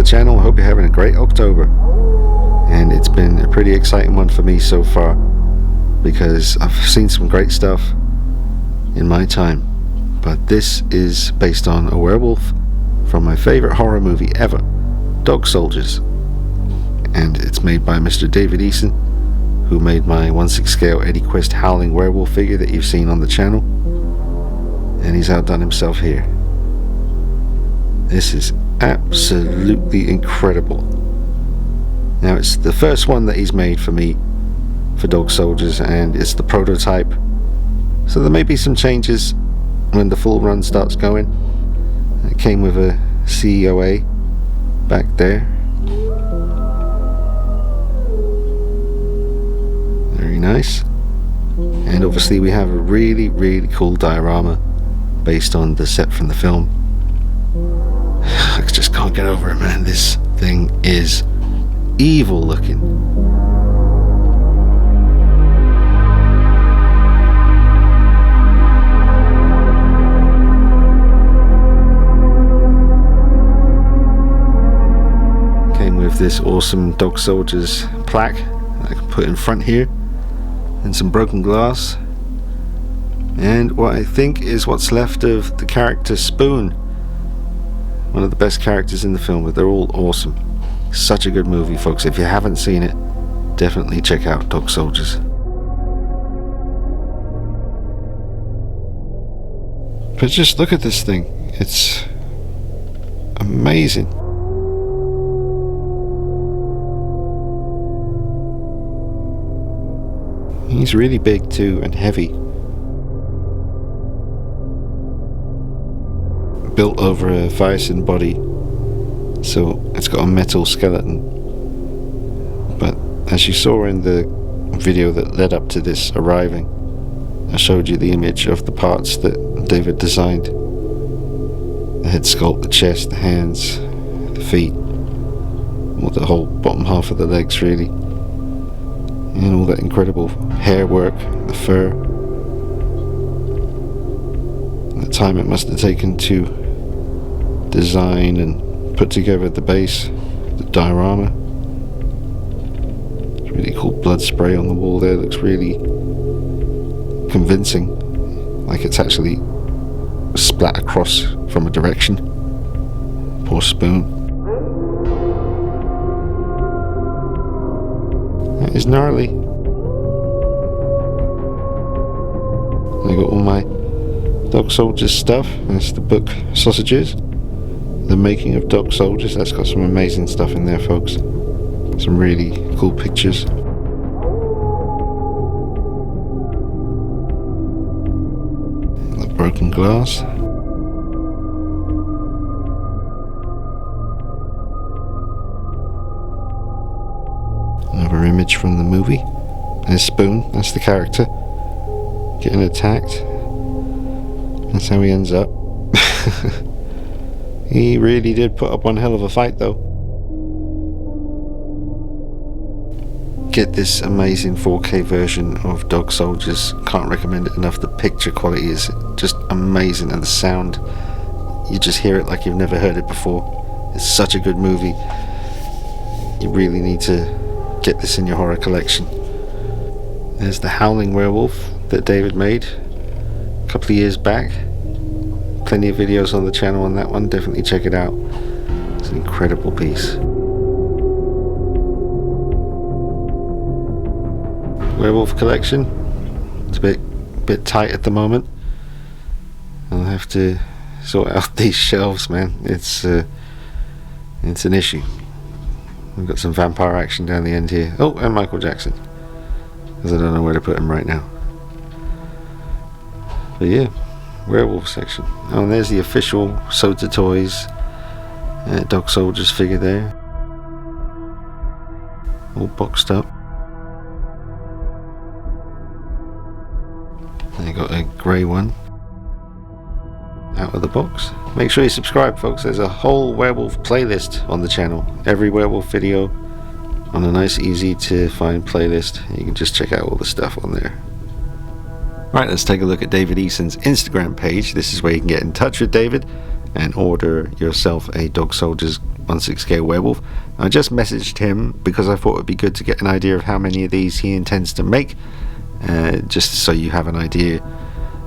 channel. I hope you're having a great October. And it's been a pretty exciting one for me so far, because I've seen some great stuff in my time. But this is based on a werewolf from my favorite horror movie ever, Dog Soldiers. And it's made by Mr. David Eason, who made my 1/6 scale Eddie Quest Howling Werewolf figure that you've seen on the channel. And he's outdone himself here. This is absolutely incredible. Now, it's the first one that he's made for me for Dog Soldiers, and it's the prototype, so there may be some changes when the full run starts going. It came with a COA back there. Very nice. And obviously we have a really cool diorama based on the set from the film. I just can't get over it, man. This thing is evil looking. Came with this awesome Dog Soldiers plaque that I can put in front here, and some broken glass, and what I think is what's left of the character Spoon, one of the best characters in the film. But they're all awesome. Such a good movie, folks. If you haven't seen it, definitely check out Dog Soldiers. But just look at this thing. It's amazing. He's really big too, and heavy. Built over a Viacin body, so it's got a metal skeleton. But as you saw in the video that led up to this arriving, I showed you the image of the parts that David designed. The head sculpt, the chest, the hands, the feet, or the whole bottom half of the legs really, and all that incredible hair work, the fur, and the time it must have taken to design and put together the base, the diorama. It's really cool blood spray on the wall there. Looks really convincing, like it's actually splat across from a direction. Poor Spoon. That is gnarly. I got all my Dog Soldiers stuff. That's the book Sausages, The Making of Dog Soldiers. That's got some amazing stuff in there, folks. Some really cool pictures. The broken glass. Another image from the movie. There's Spoon, that's the character, getting attacked. That's how he ends up. He really did put up one hell of a fight though. Get this amazing 4K version of Dog Soldiers. Can't recommend it enough. The picture quality is just amazing, and the sound, you just hear it like you've never heard it before. It's such a good movie. You really need to get this in your horror collection. There's the Howling Werewolf that David made a couple of years back. Plenty of videos on the channel on that one. Definitely check it out. It's an incredible piece. Werewolf collection. It's a bit tight at the moment. I'll have to sort out these shelves, man. It's an issue. We've got some vampire action down the end here. Oh, and Michael Jackson, because I don't know where to put him right now. But yeah, werewolf section. Oh, and there's the official Soda Toys Dog Soldiers figure there, all boxed up. And you got a grey one out of the box. Make sure you subscribe, folks. There's a whole werewolf playlist on the channel. Every werewolf video on a nice, easy to find playlist. You can just check out all the stuff on there. Right, let's take a look at David Eason's Instagram page. This is where you can get in touch with David and order yourself a Dog Soldiers 1/6 scale werewolf. I just messaged him because I thought it would be good to get an idea of how many of these he intends to make, just so you have an idea.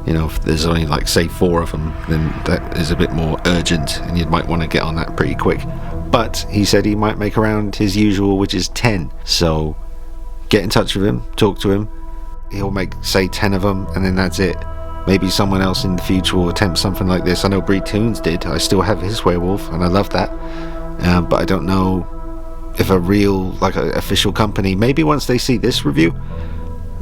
You know, if there's only like say 4 of them, then that is a bit more urgent and you might want to get on that pretty quick. But he said he might make around his usual, which is 10. So get in touch with him, talk to him. He'll make say 10 of them, and then that's it. Maybe someone else in the future will attempt something like this. I know Bree Toons did. I still have his werewolf and I love that, but I don't know if a real, like an official company, maybe once they see this review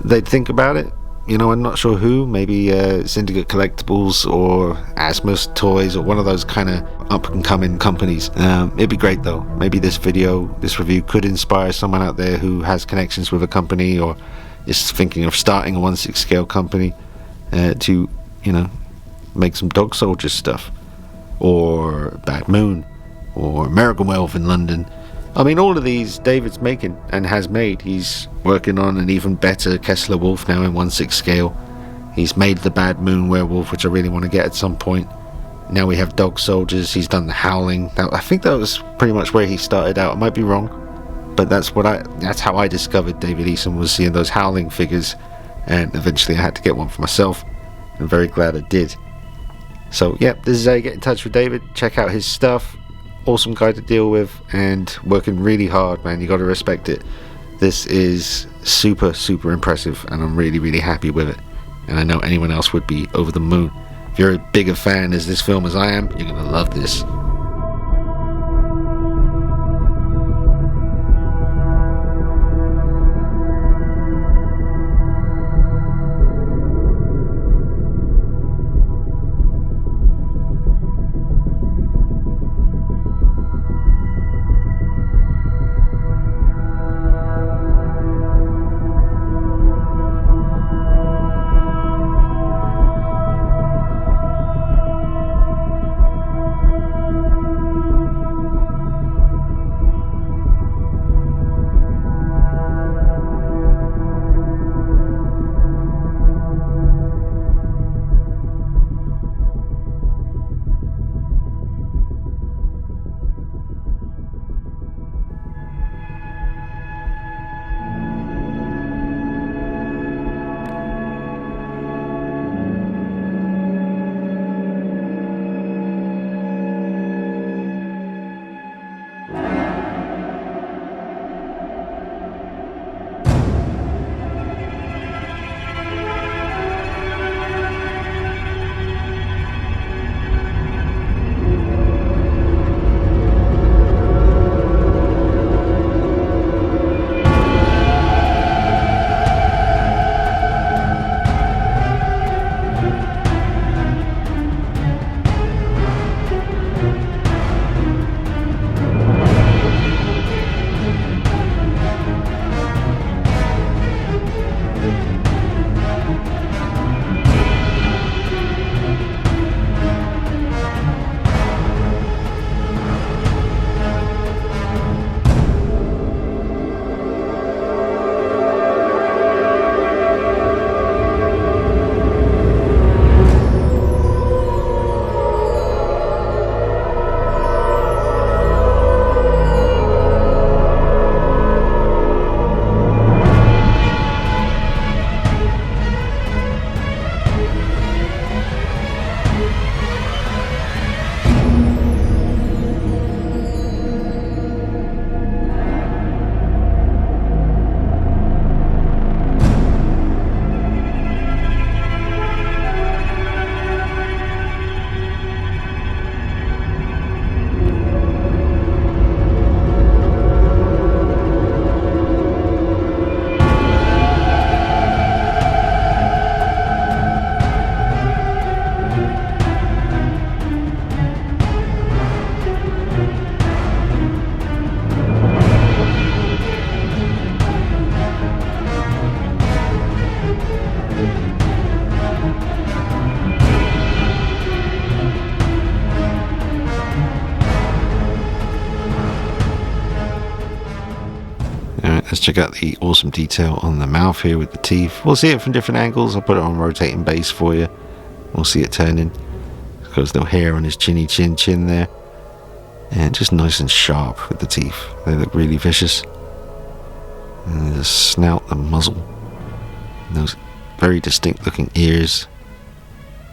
they'd think about it. You know, I'm not sure who. Maybe Syndicate Collectibles or Asmus Toys or one of those kind of up and coming companies. It'd be great though. Maybe this review could inspire someone out there who has connections with a company or is thinking of starting a 1/6 scale company to, you know, make some Dog Soldiers stuff, or Bad Moon, or American Werewolf in London. I mean, all of these David's making and has made. He's working on an even better Kessler Wolf now in 1/6 scale. He's made the Bad Moon Werewolf, which I really want to get at some point. Now we have Dog Soldiers. He's done the Howling. Now, I think that was pretty much where he started out. I might be wrong, but that's how I discovered David Eason, was seeing those Howling figures, and eventually I had to get one for myself. I'm very glad I did. So yep, this is how you get in touch with David. Check out his stuff. Awesome guy to deal with, and working really hard, man. You got to respect it. This is super impressive, and I'm really happy with it, and I know anyone else would be over the moon. If you're a bigger fan as this film as I am, you're gonna love this. Let's check out the awesome detail on the mouth here with the teeth. We'll see it from different angles. I'll put it on rotating base for you. We'll see it turning. There's no hair on his chin there. and just nice and sharp with the teeth. They look really vicious. And the snout, the muzzle, and those very distinct looking ears.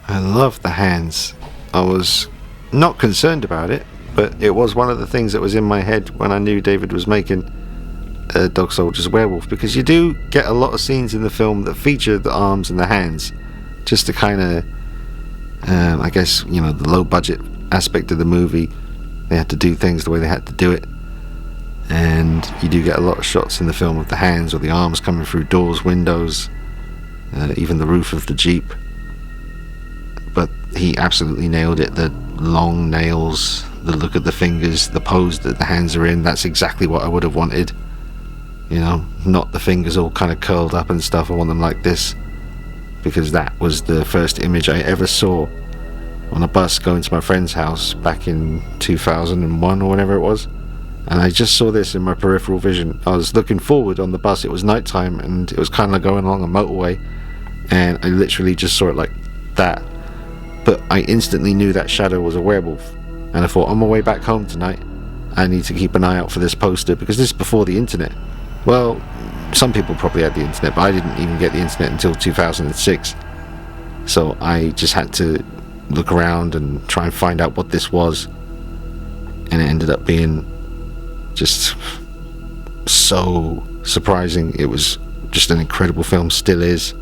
I love the hands. I was not concerned about it, but it was one of the things that was in my head when I knew David was making Dog Soldiers Werewolf, because you do get a lot of scenes in the film that feature the arms and the hands, just to kind of, I guess, the low budget aspect of the movie. They had to do things the way they had to do it, and you do get a lot of shots in the film of the hands or the arms coming through doors, windows, even the roof of the Jeep. But he absolutely nailed it. The long nails, the look of the fingers, the pose that the hands are in, that's exactly what I would have wanted. Not the fingers all kind of curled up and stuff. I want them like this, because that was the first image I ever saw on a bus going to my friend's house back in 2001 or whatever it was. And I just saw this in my peripheral vision. I was looking forward on the bus. It was nighttime and it was kind of going along a motorway, and I literally just saw it like that. But I instantly knew that shadow was a werewolf, and I thought, on my way back home tonight, I need to keep an eye out for this poster, because this is before the internet. Well, some people probably had the internet, but I didn't even get the internet until 2006. So I just had to look around and try and find out what this was, and it ended up being just so surprising. It was just an incredible film, still is.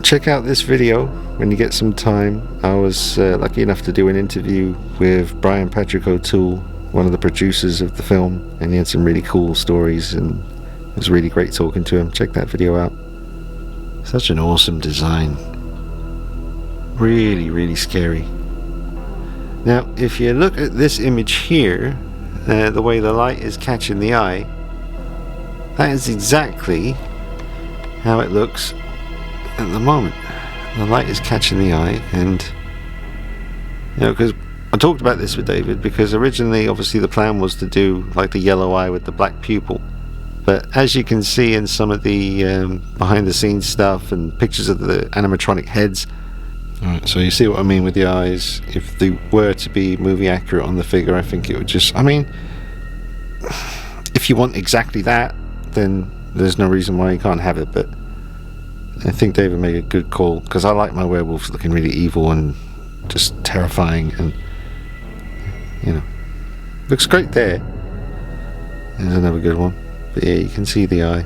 Check out this video when you get some time. I was lucky enough to do an interview with Brian Patrick O'Toole, one of the producers of the film, and he had some really cool stories, and it was really great talking to him. Check that video out. Such an awesome design. Really, really scary. Now, if you look at this image here, the way the light is catching the eye, that is exactly how it looks at the moment. The light is catching the eye, and because I talked about this with David, because originally obviously the plan was to do like the yellow eye with the black pupil, but as you can see in some of the behind the scenes stuff and pictures of the animatronic heads, alright, so you see what I mean with the eyes. If they were to be movie accurate on the figure, I think it would just, if you want exactly that, then there's no reason why you can't have it. But I think David made a good call, because I like my werewolves looking really evil and just terrifying, and looks great there. There's another good one. But yeah, you can see the eye.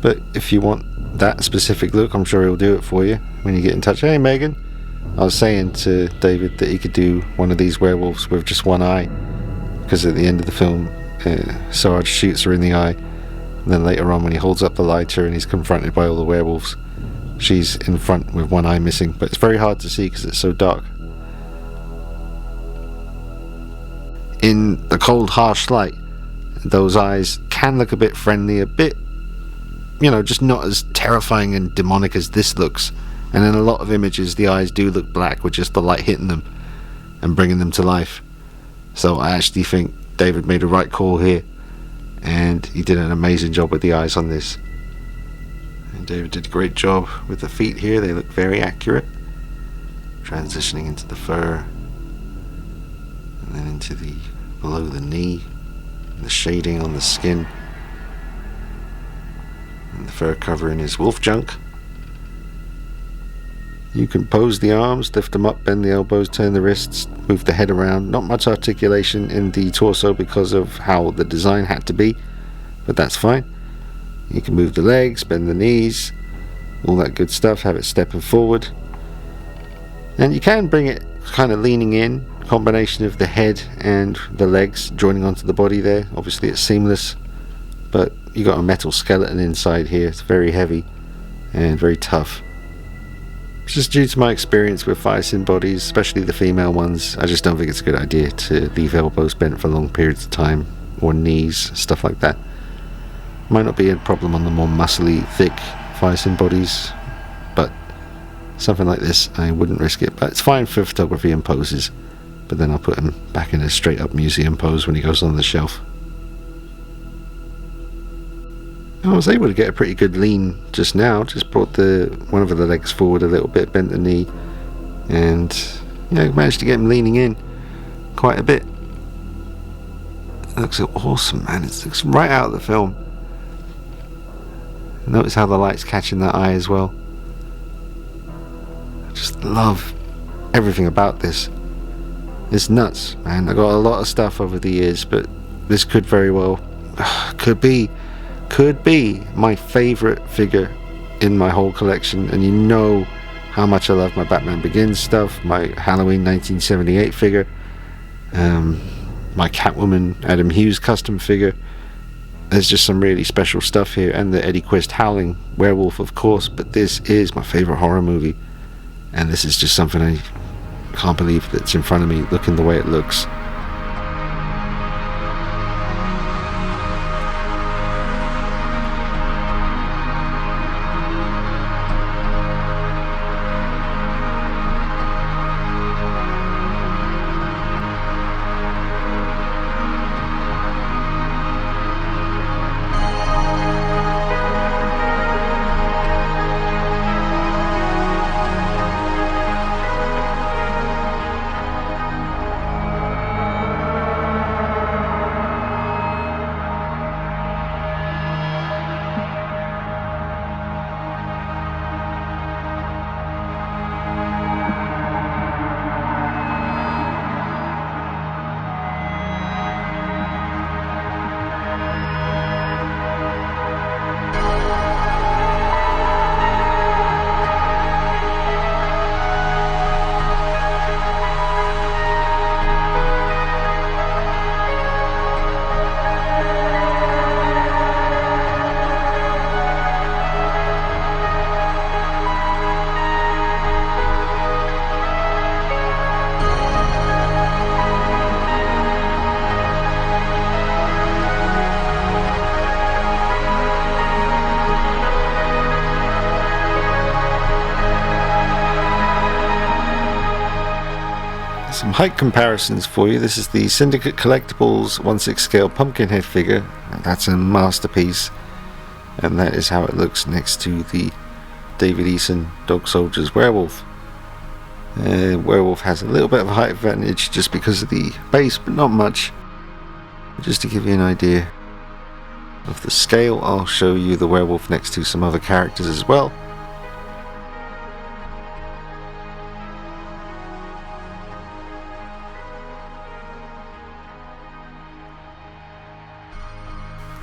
But if you want that specific look, I'm sure he'll do it for you when you get in touch. Hey Megan, I was saying to David that he could do one of these werewolves with just one eye, because at the end of the film Sarge shoots her in the eye, and then later on when he holds up the lighter and he's confronted by all the werewolves, she's in front with one eye missing, but it's very hard to see because it's so dark. In the cold, harsh light, those eyes can look a bit friendly, a bit, just not as terrifying and demonic as this looks. And in a lot of images, the eyes do look black with just the light hitting them and bringing them to life. So I actually think David made a right call here, and he did an amazing job with the eyes on this. And David did a great job with the feet here. They look very accurate, transitioning into the fur, and then into the below the knee, and the shading on the skin, and the fur covering is wolf junk. You can pose the arms, lift them up, bend the elbows, turn the wrists, move the head around. Not much articulation in the torso because of how the design had to be, but that's fine. You can move the legs, bend the knees, all that good stuff, have it stepping forward. And you can bring it kind of leaning in, combination of the head and the legs joining onto the body there. Obviously it's seamless, but you got a metal skeleton inside here. It's very heavy and very tough. Just due to my experience with Firesin bodies, especially the female ones, I just don't think it's a good idea to leave elbows bent for long periods of time, or knees, stuff like that. Might not be a problem on the more muscly, thick Firesin bodies, but something like this, I wouldn't risk it. But it's fine for photography and poses, but then I'll put him back in a straight up museum pose when he goes on the shelf. I was able to get a pretty good lean just now. Just brought one of the legs forward a little bit, bent the knee, and managed to get him leaning in quite a bit. It looks awesome, man. It looks right out of the film. Notice how the light's catching that eye as well. I just love everything about this. It's nuts, man. I got a lot of stuff over the years, but this could very well could be my favorite figure in my whole collection. And you know how much I love my Batman Begins stuff, my Halloween 1978 figure, my Catwoman Adam Hughes custom figure. There's just some really special stuff here, and the Eddie Quist Howling Werewolf, of course, but this is my favorite horror movie, and this is just something I can't believe that's in front of me, looking the way it looks. Some height comparisons for you. This is the Syndicate Collectibles 1/6 scale Pumpkinhead figure. That's a masterpiece, and that is how it looks next to the David Eason Dog Soldiers Werewolf. Werewolf has a little bit of a height advantage just because of the base, but not much. Just to give you an idea of the scale, I'll show you the werewolf next to some other characters as well.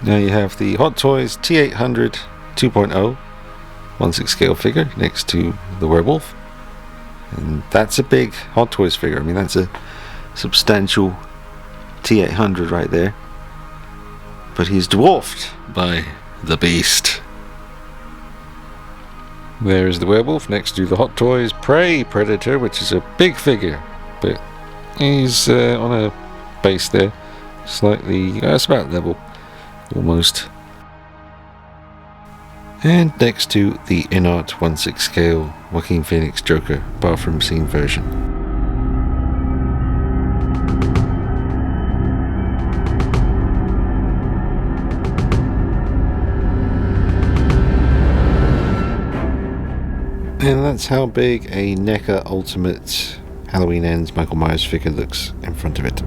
Now you have the Hot Toys T800 2.0 1/6 scale figure next to the werewolf, and that's a big Hot Toys figure. I mean, that's a substantial T800 right there, but he's dwarfed by the beast. There is the werewolf next to the Hot Toys Prey Predator, which is a big figure, but he's on a base there, slightly, it's about level almost. And next to the InArt 1/6 scale Joaquin Phoenix Joker bathroom scene version. And that's how big a NECA Ultimate Halloween Ends Michael Myers figure looks in front of it.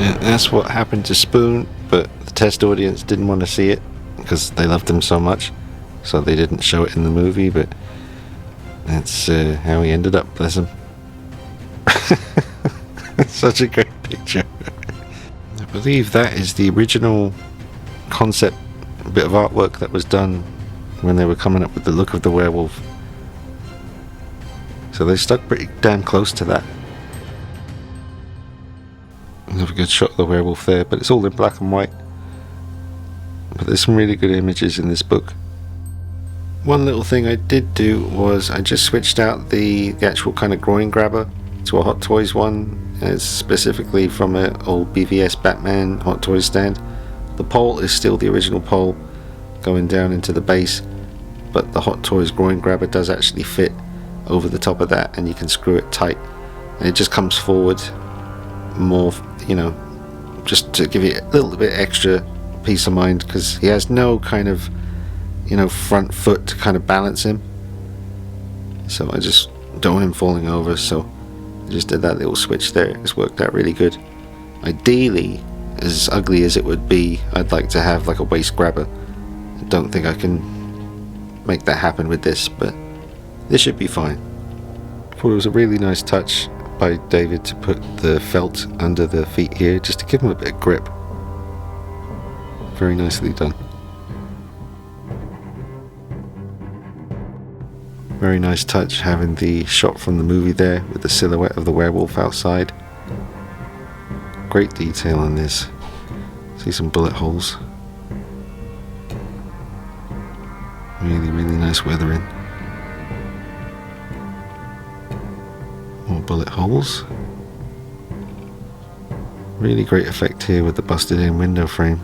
And that's what happened to Spoon, but the test audience didn't want to see it because they loved him so much, so they didn't show it in the movie, but that's how he ended up, bless him. Such a great picture. I believe that is the original concept bit of artwork that was done when they were coming up with the look of the werewolf. So they stuck pretty damn close to that. Have a good shot of the werewolf there, but it's all in black and white. But there's some really good images in this book. One little thing I did do was I just switched out the actual kind of groin grabber to a Hot Toys one. It's specifically from an old BVS Batman Hot Toys stand. The pole is still the original pole going down into the base, but the Hot Toys groin grabber does actually fit over the top of that, and you can screw it tight, and it just comes forward more, you know, just to give you a little bit extra peace of mind, because he has no kind of, you know, front foot to kind of balance him, so I just don't want him falling over, so I just did that little switch there. It's worked out really good. Ideally, as ugly as it would be, I'd like to have like a waist grabber. I don't think I can make that happen with this, but this should be fine. I thought it was a really nice touch by David to put the felt under the feet here, just to give them a bit of grip. Very nicely done. Very nice touch having the shot from the movie there with the silhouette of the werewolf outside. Great detail on this. See some bullet holes. Really, really nice weathering. More bullet holes. Really great effect here with the busted in window frame.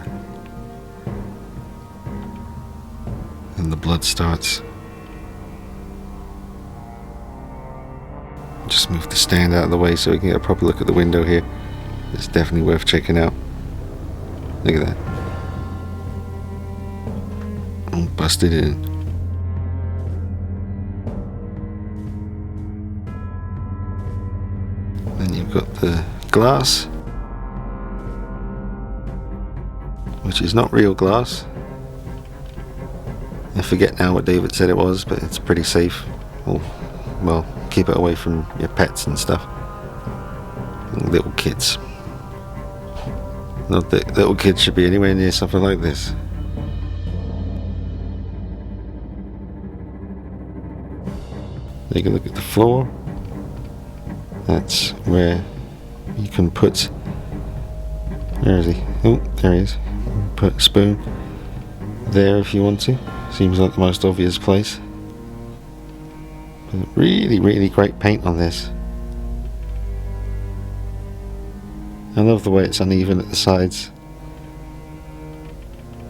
And the blood starts. Just move the stand out of the way so we can get a proper look at the window here. It's definitely worth checking out. Look at that. All busted in. Then you've got the glass, which is not real glass. I forget now what David said it was, but it's pretty safe. Well, keep it away from your pets and stuff. Little kids. Not that little kids should be anywhere near something like this. Take a look at the floor. That's where you can put... Where is he? Oh, there he is. Put a spoon there if you want to. Seems like the most obvious place. But really, really great paint on this. I love the way it's uneven at the sides.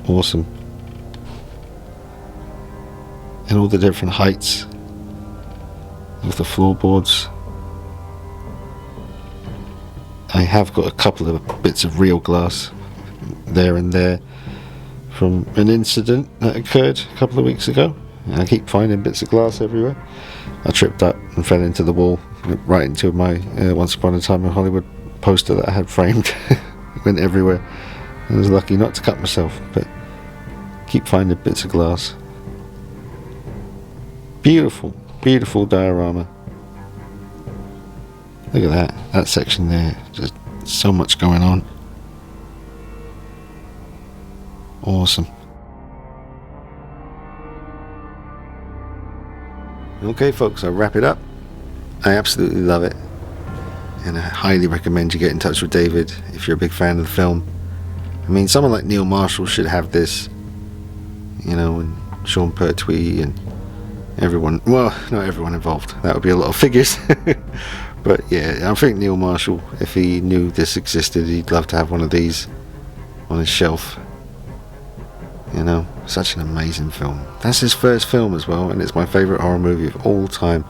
Awesome. And all the different heights of the floorboards. I have got a couple of bits of real glass there and there from an incident that occurred a couple of weeks ago. And I keep finding bits of glass everywhere. I tripped up and fell into the wall, right into my Once Upon a Time in Hollywood poster that I had framed. It went everywhere. I was lucky not to cut myself, but keep finding bits of glass. Beautiful, beautiful diorama. Look at that section there, just so much going on. Awesome. Okay folks, I'll wrap it up. I absolutely love it, and I highly recommend you get in touch with David if you're a big fan of the film. I mean, someone like Neil Marshall should have this, you know, and Sean Pertwee and everyone, well, not everyone involved, that would be a lot of figures. But yeah, I think Neil Marshall, if he knew this existed, he'd love to have one of these on his shelf. You know, such an amazing film. That's his first film as well, and it's my favourite horror movie of all time.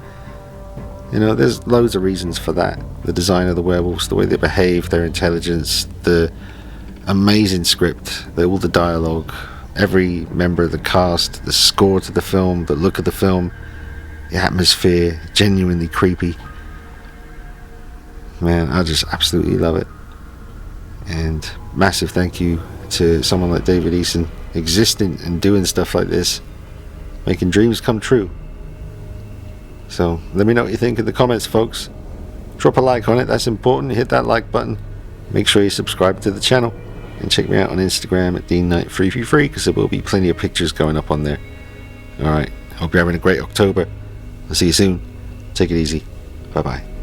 You know, there's loads of reasons for that. The design of the werewolves, the way they behave, their intelligence, the amazing script, all the dialogue, every member of the cast, the score to the film, the look of the film, the atmosphere, genuinely creepy. Man, I just absolutely love it. And massive thank you to someone like David Eason existing and doing stuff like this, making dreams come true. So let me know what you think in the comments, folks. Drop a like on it, that's important. Hit that like button. Make sure you subscribe to the channel, and check me out on Instagram at DeanKnight333, because there will be plenty of pictures going up on there. Alright, hope you're having a great October. I'll see you soon. Take it easy. Bye bye.